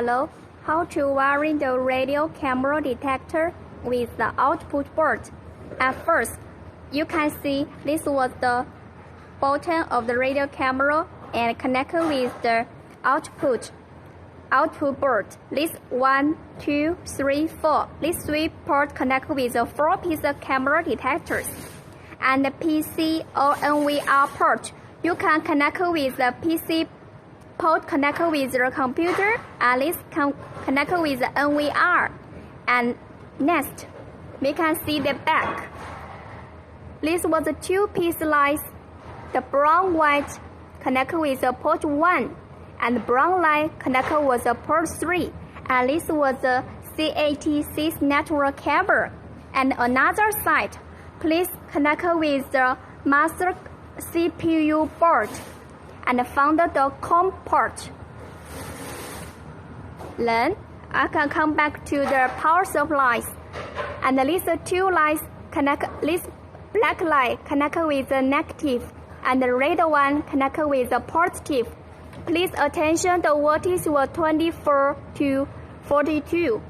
Hello, how to wire the radio camera detector with the output board. At first, you can see this was the button of the radio camera and connected with the output board. This 1, 2, 3, 4. These 3 ports connect with the 4 pieces of camera detectors. And the PC or NVR port, you can connect with the PC port connected with the computer, and this connect with the NVR. And next, we can see the back. This was the 2-piece lines. The brown white connected with the port 1, and the brown line connected with the port 3. And this was the CAT6 network cable. And another side, please connect with the master CPU board and found the COM port. Then I can come back to the power supplies, and these 2 lines connect. This black line connect with the negative, and the red one connect with the positive. Please attention, the voltage was 24 to 42.